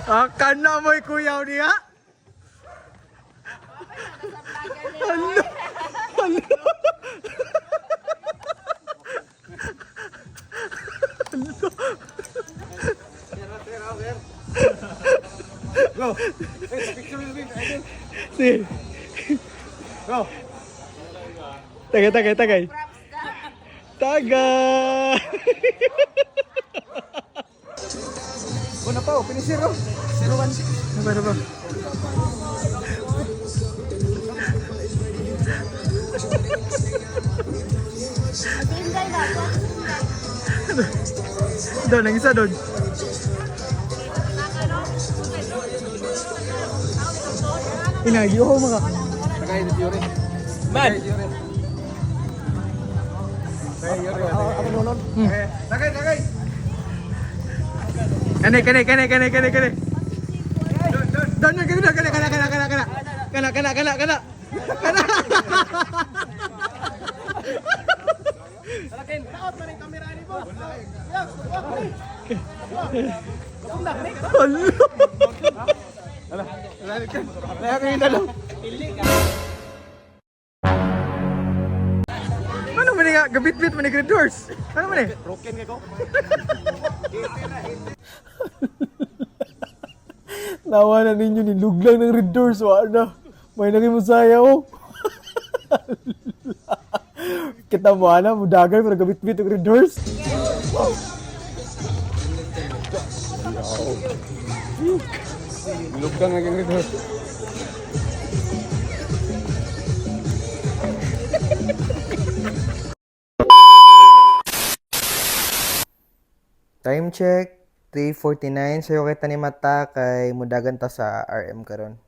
Akan na mo'y kuyaw niya. Hala. Hala. Go. Hey, picture with me. Si. Go. Tagay. Taga. Go na pa, finisher oh. 0-1. Ano ba? Doon, ang isa doon. Inagiyo ko mga. Tagay ni Yuri. Man! Tagay Yuri. Ako nonon. Tagay. Kane. Doon, kana. Talakin. Out man ang kamera ni boss. Hala. Kaya kayo dalo. Ano man nga, gabit-bit man ni Green Doors. Ano man eh? Broken kay ko. Nawa na ninyo ni luglang ng Red Doors. Wala. May naging masaya oh. Kita mo ana, mudagan pero gabit-bit ng Red Doors. Lugdang naging red horse. Time check, 3:49. Sayo kita ni mata kay mudagan ta sa RM karon.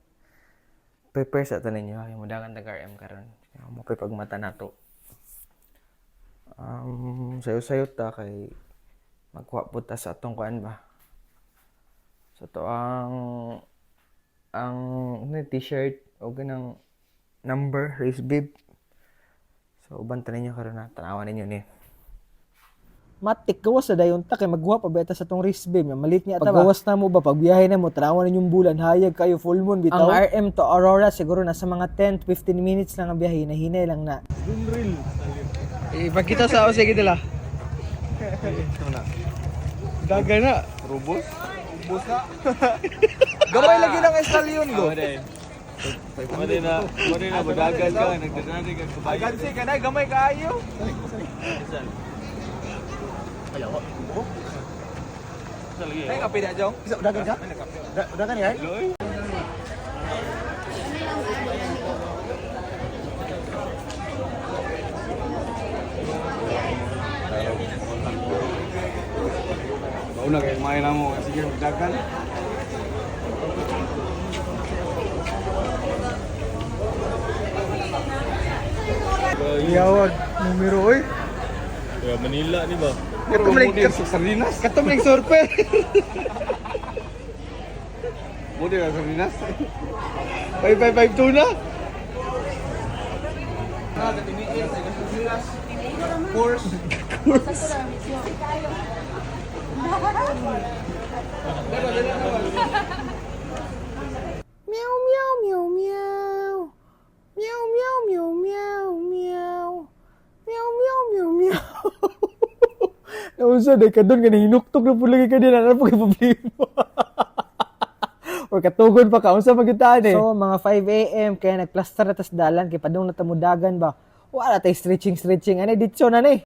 Prepare sa tanan niyo kay mudagan ta RM karon. Mo pag mata nato. Sayo ta kay magkuha po ta sa atong kuan ba. Sa to ang t-shirt o ganang number race bib. So uban tanan niyo karon na tanawan ninyo ni. Matik gawas na dayon ta kay magguha pa beta sa tong wrist beam malit niya ta ba gawas na mo ba pagbiyahe na mo tanawan ninyong bulan hayag kayo full moon bitaw ang RM to Aurora siguro nasa mga 10 to 15 minutes lang ang biyahe na hinay lang na Ipakita sa ako sige dila. Daga na. Rubos na. Gamay lagi ng estalyon go. Mali na madagal ka, nagdadali ka kabayo. Agansi ka na, gamay kaayo. Isa lagi. Ay, kape na, Jong. Isa, udagan ka? Udagan yan? Mauna kayo, kumain na mo. Sige, udagan. Iyawag numero oy. Kaya Manila di ba? Sardinas. Katumling surpe. Mudi ka sardinas. 5552 na. Course. meow meow meow meow meow meow meow meow meow meow meow meow meow Nausa day kadon nga hinuktok na pud lagi ka din ano pag problema. Or katugon pa ka unsa magitaan eh. so mga 5 AM kaya nagplaster na tas dalan kay padung na tamudagan ba wala tay stretching ani ditso na ni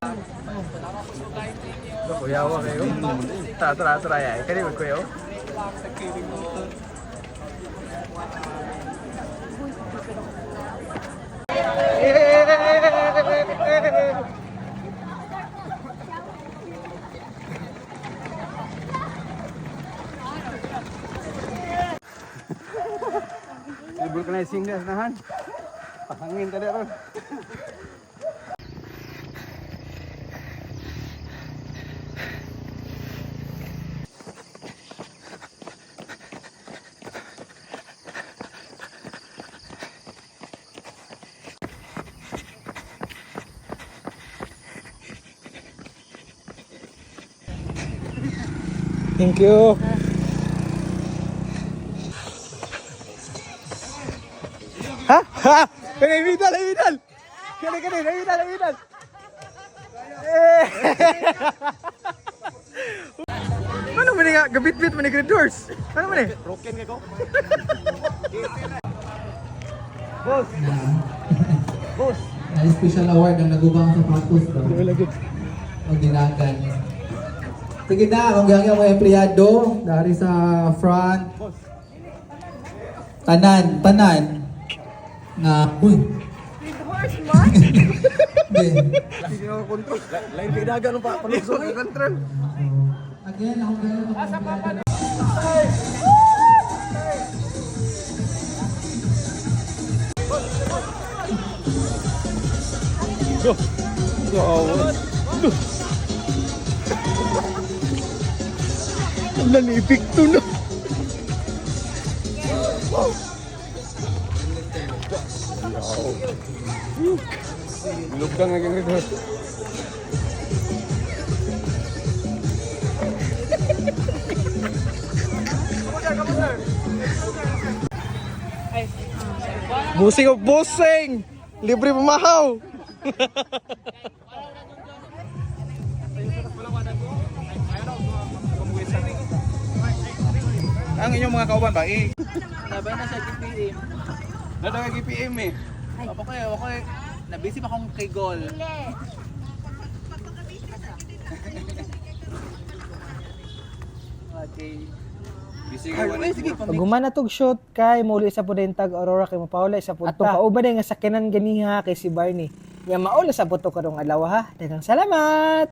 Kuyawa kayo. Tara ya. Kani mo kuyaw. Vulcanizing na nahan. Pahangin tadi ron. Thank you. Ha! Kani Vidal, Vidal. Kani, Vidal. Ano man nga gabit-bit man ni Red Doors? Ano man eh? Broken ka ko. Boss. Ay, special award ang nagubang sa sapatos ko. Ang dinagan. Sige na, kung gagawin mga empleyado dari sa front. Tanan. Na, uy. Hindi. Lain kay daga no pa palusot ng control. Again, ako gagawin. Ang nanipikto na. Lugdang nga Red Horse. Busing of busing! Libre pumahaw! Ang inyong mga kauban ba Labay na sa GPM. Nada ka GPM eh. Ako nabisi pa akong kay Gol. Okay. Busy ka wala. Sige, Pag humana tog shoot kay muli sa pudentag Aurora kay mapaula sa punta. Atong kauban nga sakinan ganiha kay si Barney. Ya maula sa puto karong adlaw ha. Daghang salamat.